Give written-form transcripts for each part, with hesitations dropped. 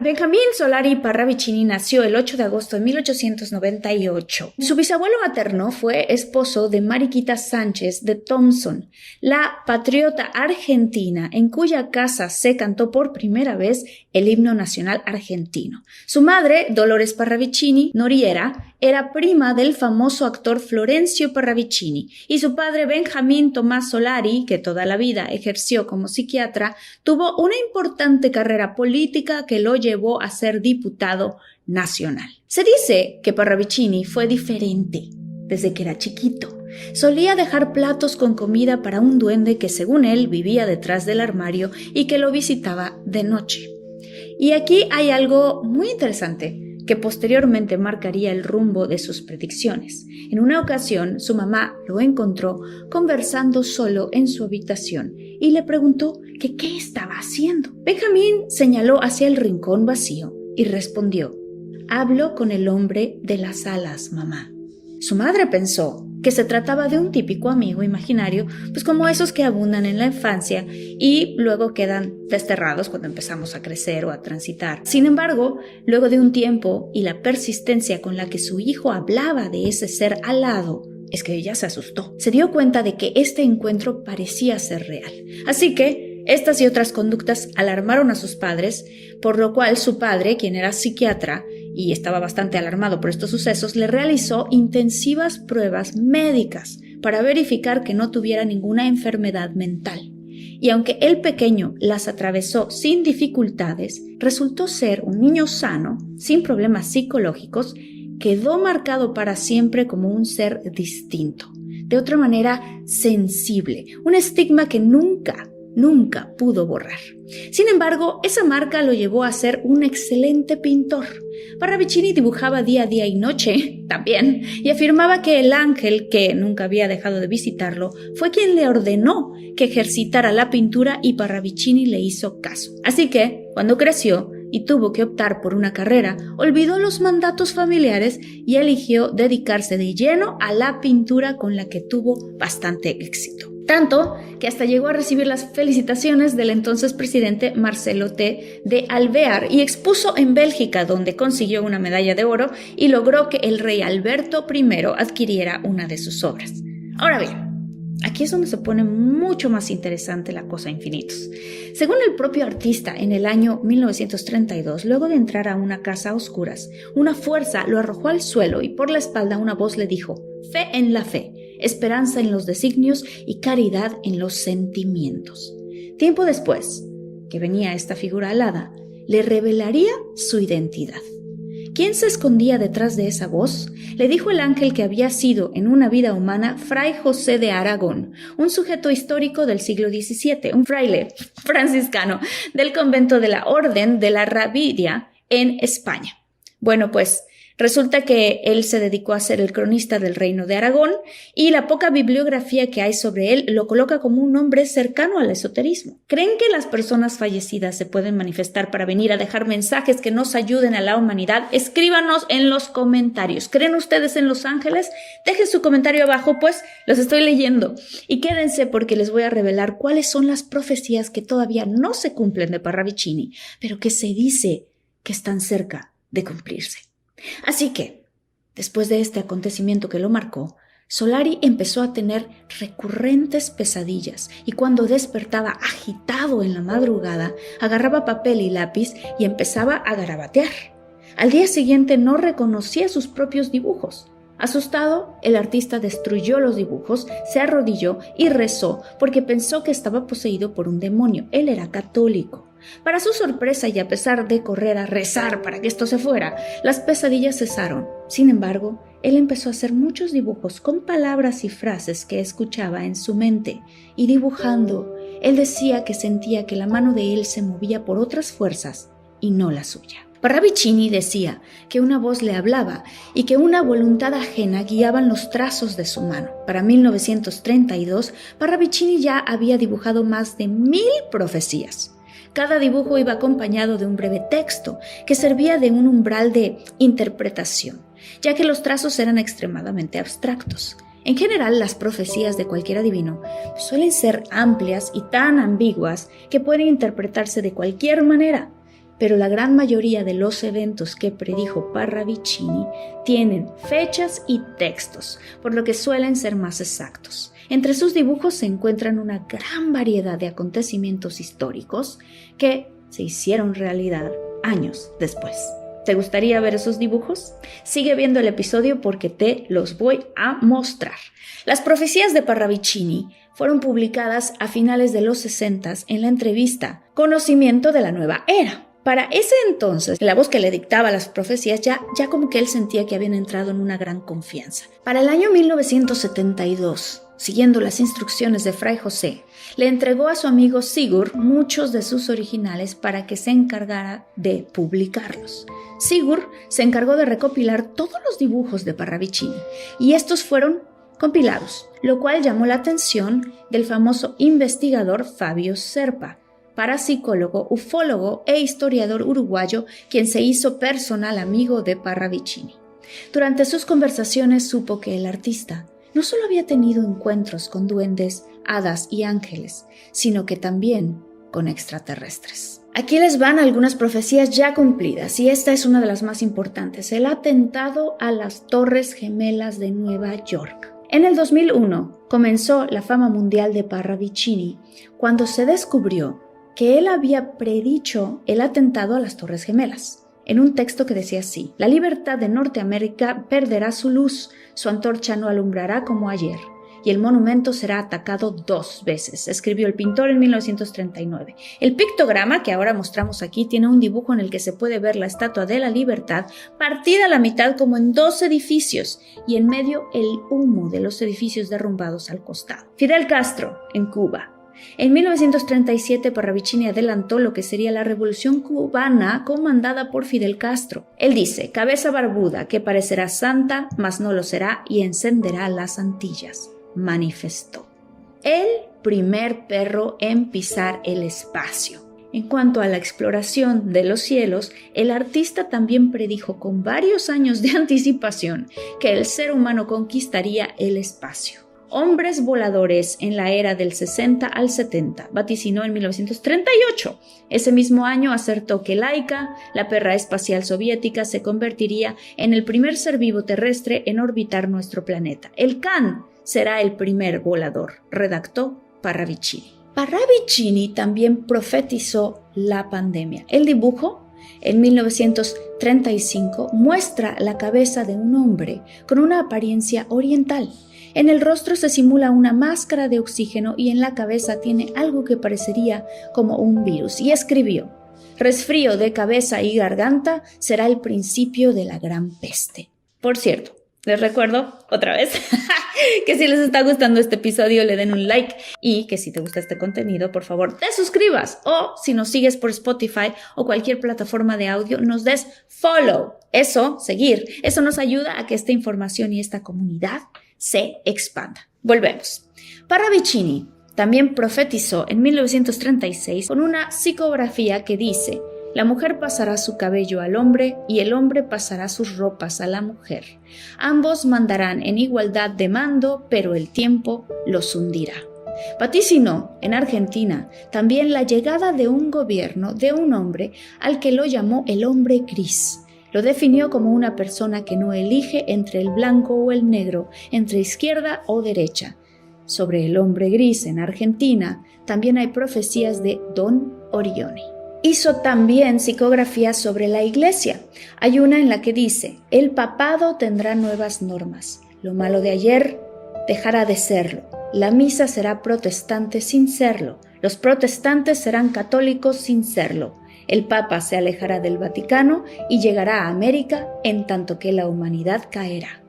Benjamín Solari Parravicini nació el 8 de agosto de 1898. Su bisabuelo materno fue esposo de Mariquita Sánchez de Thompson, la patriota argentina en cuya casa se cantó por primera vez el himno nacional argentino. Su madre, Dolores Parravicini Noriera, era prima del famoso actor Florencio Parravicini, y su padre Benjamín Tomás Solari, que toda la vida ejerció como psiquiatra, tuvo una importante carrera política que lo llevó a ser diputado nacional. Se dice que Parravicini fue diferente desde que era chiquito. Solía dejar platos con comida para un duende que, según él, vivía detrás del armario y que lo visitaba de noche. Y aquí hay algo muy interesante que posteriormente marcaría el rumbo de sus predicciones. En una ocasión, su mamá lo encontró conversando solo en su habitación y le preguntó que qué estaba haciendo. Benjamín señaló hacia el rincón vacío y respondió: «Hablo con el hombre de las alas, mamá». Su madre pensó que se trataba de un típico amigo imaginario, pues como esos que abundan en la infancia y luego quedan desterrados cuando empezamos a crecer o a transitar. Sin embargo, luego de un tiempo y la persistencia con la que su hijo hablaba de ese ser alado, es que ella se asustó. Se dio cuenta de que este encuentro parecía ser real. Así que estas y otras conductas alarmaron a sus padres, por lo cual su padre, quien era psiquiatra y estaba bastante alarmado por estos sucesos, le realizó intensivas pruebas médicas para verificar que no tuviera ninguna enfermedad mental. Y aunque el pequeño las atravesó sin dificultades, resultó ser un niño sano, sin problemas psicológicos, quedó marcado para siempre como un ser distinto, de otra manera sensible, un estigma que nunca pudo borrar. Sin embargo, esa marca lo llevó a ser un excelente pintor. Parravicini dibujaba día y noche también, y afirmaba que el ángel, que nunca había dejado de visitarlo, fue quien le ordenó que ejercitara la pintura, y Parravicini le hizo caso. Así que, cuando creció y tuvo que optar por una carrera, olvidó los mandatos familiares y eligió dedicarse de lleno a la pintura, con la que tuvo bastante éxito. Tanto que hasta llegó a recibir las felicitaciones del entonces presidente Marcelo T. de Alvear y expuso en Bélgica, donde consiguió una medalla de oro y logró que el rey Alberto I adquiriera una de sus obras. Ahora bien, aquí es donde se pone mucho más interesante la cosa, infinitos. Según el propio artista, en el año 1932, luego de entrar a una casa a oscuras, una fuerza lo arrojó al suelo y por la espalda una voz le dijo: «Fe en la fe, esperanza en los designios y caridad en los sentimientos». Tiempo después, que venía esta figura alada, le revelaría su identidad. ¿Quién se escondía detrás de esa voz? Le dijo el ángel que había sido en una vida humana Fray José de Aragón, un sujeto histórico del siglo XVII, un fraile franciscano del convento de la Orden de la Rabiria en España. Bueno, pues resulta que él se dedicó a ser el cronista del Reino de Aragón, y la poca bibliografía que hay sobre él lo coloca como un hombre cercano al esoterismo. ¿Creen que las personas fallecidas se pueden manifestar para venir a dejar mensajes que nos ayuden a la humanidad? Escríbanos en los comentarios. ¿Creen ustedes en los ángeles? Dejen su comentario abajo, pues los estoy leyendo. Y quédense, porque les voy a revelar cuáles son las profecías que todavía no se cumplen de Parravicini, pero que se dice que están cerca de cumplirse. Así que, después de este acontecimiento que lo marcó, Solari empezó a tener recurrentes pesadillas, y cuando despertaba agitado en la madrugada, agarraba papel y lápiz y empezaba a garabatear. Al día siguiente no reconocía sus propios dibujos. Asustado, el artista destruyó los dibujos, se arrodilló y rezó porque pensó que estaba poseído por un demonio. Él era católico. Para su sorpresa, y a pesar de correr a rezar para que esto se fuera, las pesadillas cesaron. Sin embargo, él empezó a hacer muchos dibujos con palabras y frases que escuchaba en su mente, y dibujando, él decía que sentía que la mano de él se movía por otras fuerzas y no la suya. Parravicini decía que una voz le hablaba y que una voluntad ajena guiaban los trazos de su mano. Para 1932, Parravicini ya había dibujado más de 1000 profecías. Cada dibujo iba acompañado de un breve texto que servía de un umbral de interpretación, ya que los trazos eran extremadamente abstractos. En general, las profecías de cualquier adivino suelen ser amplias y tan ambiguas que pueden interpretarse de cualquier manera. pero la gran mayoría de los eventos que predijo Parravicini tienen fechas y textos, por lo que suelen ser más exactos. Entre sus dibujos se encuentran una gran variedad de acontecimientos históricos que se hicieron realidad años después. ¿Te gustaría ver esos dibujos? Sigue viendo el episodio porque te los voy a mostrar. Las profecías de Parravicini fueron publicadas a finales de los 60 en la entrevista Conocimiento de la Nueva Era. Para ese entonces, la voz que le dictaba las profecías ya como que él sentía que habían entrado en una gran confianza. Para el año 1972, siguiendo las instrucciones de Fray José, le entregó a su amigo Sigurd muchos de sus originales para que se encargara de publicarlos. Sigurd se encargó de recopilar todos los dibujos de Parravicini y estos fueron compilados, lo cual llamó la atención del famoso investigador Fabio Serpa, parapsicólogo, ufólogo e historiador uruguayo, quien se hizo personal amigo de Parravicini. Durante sus conversaciones supo que el artista no solo había tenido encuentros con duendes, hadas y ángeles, sino que también con extraterrestres. Aquí les van algunas profecías ya cumplidas, y esta es una de las más importantes: el atentado a las Torres Gemelas de Nueva York. En el 2001 comenzó la fama mundial de Parravicini cuando se descubrió que él había predicho el atentado a las Torres Gemelas, en un texto que decía así: la libertad de Norteamérica perderá su luz, su antorcha no alumbrará como ayer, y el monumento será atacado 2 veces, escribió el pintor en 1939. El pictograma que ahora mostramos aquí tiene un dibujo en el que se puede ver la Estatua de la Libertad partida a la mitad como en 2 edificios, y en medio el humo de los edificios derrumbados al costado. Fidel Castro, en Cuba. En 1937, Parravicini adelantó lo que sería la revolución cubana comandada por Fidel Castro. Él dice: cabeza barbuda que parecerá santa, mas no lo será, y encenderá las Antillas, manifestó. El primer perro en pisar el espacio. En cuanto a la exploración de los cielos, el artista también predijo con varios años de anticipación que el ser humano conquistaría el espacio. Hombres voladores en la era del 60 al 70, vaticinó en 1938. Ese mismo año acertó que Laika, la perra espacial soviética, se convertiría en el primer ser vivo terrestre en orbitar nuestro planeta. El Can será el primer volador, redactó Parravicini. Parravicini también profetizó la pandemia. El dibujo, en 1935, muestra la cabeza de un hombre con una apariencia oriental. En el rostro se simula una máscara de oxígeno y en la cabeza tiene algo que parecería como un virus. Y escribió: resfrío de cabeza y garganta será el principio de la gran peste. Por cierto, les recuerdo otra vez que si les está gustando este episodio le den un like, y que si te gusta este contenido, por favor te suscribas, o si nos sigues por Spotify o cualquier plataforma de audio, nos des follow. Eso, seguir, eso nos ayuda a que esta información y esta comunidad se expanda. Volvemos. Parravicini también profetizó en 1936 con una psicografía que dice: la mujer pasará su cabello al hombre y el hombre pasará sus ropas a la mujer. Ambos mandarán en igualdad de mando, pero el tiempo los hundirá. Vaticinó en Argentina también la llegada de un gobierno de un hombre al que lo llamó el hombre gris. Lo definió como una persona que no elige entre el blanco o el negro, entre izquierda o derecha. Sobre el hombre gris en Argentina también hay profecías de Don Orione. Hizo también psicografías sobre la iglesia. Hay una en la que dice: el papado tendrá nuevas normas. Lo malo de ayer dejará de serlo. La misa será protestante sin serlo. Los protestantes serán católicos sin serlo. El Papa se alejará del Vaticano y llegará a América en tanto que la humanidad caerá.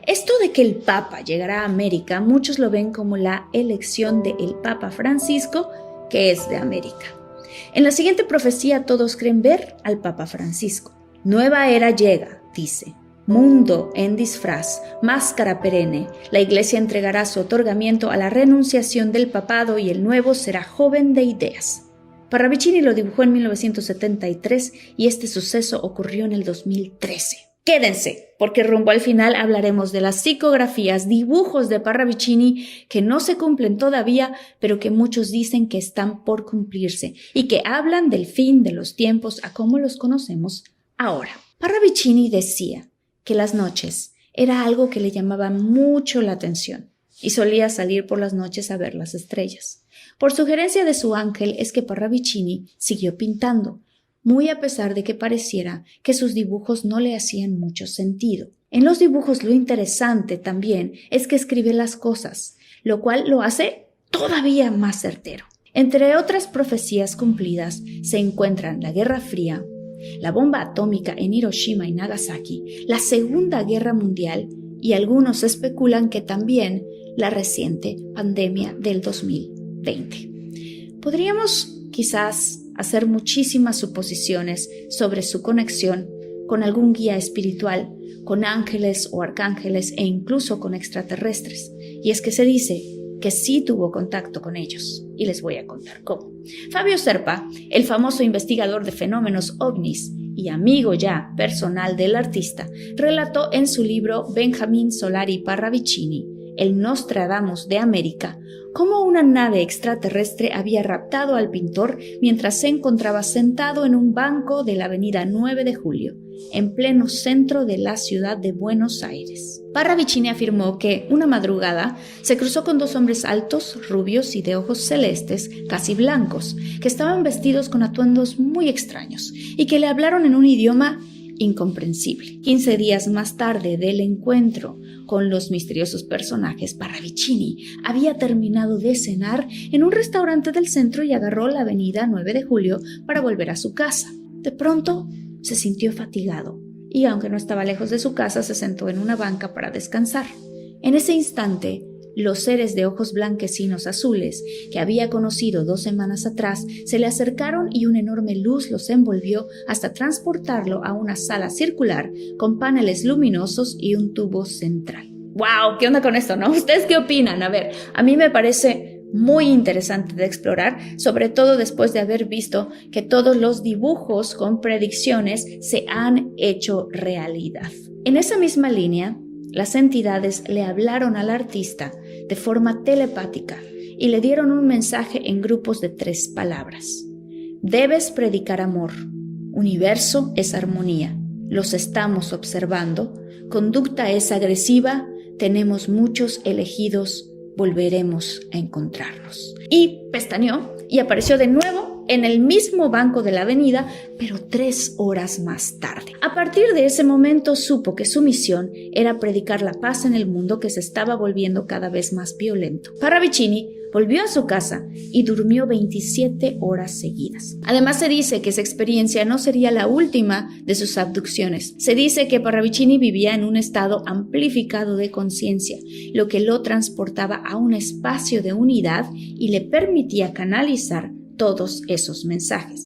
Esto de que el Papa llegará a América, muchos lo ven como la elección del Papa Francisco, que es de América. En la siguiente profecía todos creen ver al Papa Francisco. Nueva era llega, dice. Mundo en disfraz, máscara perenne. La Iglesia entregará su otorgamiento a la renunciación del papado y el nuevo será joven de ideas. Parravicini lo dibujó en 1973 y este suceso ocurrió en el 2013. Quédense, porque rumbo al final hablaremos de las psicografías, dibujos de Parravicini que no se cumplen todavía, pero que muchos dicen que están por cumplirse y que hablan del fin de los tiempos a como los conocemos ahora. Parravicini decía que las noches era algo que le llamaba mucho la atención y solía salir por las noches a ver las estrellas. Por sugerencia de su ángel es que Parravicini siguió pintando, muy a pesar de que pareciera que sus dibujos no le hacían mucho sentido. En los dibujos lo interesante también es que escribe las cosas, lo cual lo hace todavía más certero. Entre otras profecías cumplidas se encuentran la Guerra Fría, la bomba atómica en Hiroshima y Nagasaki, la Segunda Guerra Mundial y algunos especulan que también la reciente pandemia del 2020. Podríamos quizás hacer muchísimas suposiciones sobre su conexión con algún guía espiritual, con ángeles o arcángeles e incluso con extraterrestres. Y es que se dice que sí tuvo contacto con ellos. Y les voy a contar cómo. Fabio Serpa, el famoso investigador de fenómenos ovnis y amigo ya personal del artista, relató en su libro Benjamin Solari Parravicini, El Nostradamus de América, cómo una nave extraterrestre había raptado al pintor mientras se encontraba sentado en un banco de la avenida 9 de Julio, en pleno centro de la ciudad de Buenos Aires. Parravicini afirmó que una madrugada se cruzó con dos hombres altos, rubios y de ojos celestes, casi blancos, que estaban vestidos con atuendos muy extraños y que le hablaron en un idioma incomprensible. 15 días más tarde del encuentro con los misteriosos personajes, Parravicini había terminado de cenar en un restaurante del centro y agarró la avenida 9 de Julio para volver a su casa. De pronto se sintió fatigado y, aunque no estaba lejos de su casa, se sentó en una banca para descansar. En ese instante, los seres de ojos blanquecinos azules que había conocido 2 semanas atrás se le acercaron y una enorme luz los envolvió hasta transportarlo a una sala circular con paneles luminosos y un tubo central. ¡Wow! ¿Qué onda con esto, no? ¿Ustedes qué opinan? A ver, a mí me parece muy interesante de explorar, sobre todo después de haber visto que todos los dibujos con predicciones se han hecho realidad. En esa misma línea, las entidades le hablaron al artista de forma telepática y le dieron un mensaje en grupos de 3 palabras. Debes predicar amor. Universo es armonía. Los estamos observando. Conducta es agresiva. Tenemos muchos elegidos. Volveremos a encontrarnos. Y pestañeó y apareció de nuevo en el mismo banco de la avenida, pero 3 horas más tarde. A partir de ese momento supo que su misión era predicar la paz en el mundo que se estaba volviendo cada vez más violento. Parravicini volvió a su casa y durmió 27 horas seguidas. Además, se dice que esa experiencia no sería la última de sus abducciones. Se dice que Parravicini vivía en un estado amplificado de conciencia, lo que lo transportaba a un espacio de unidad y le permitía canalizar todos esos mensajes.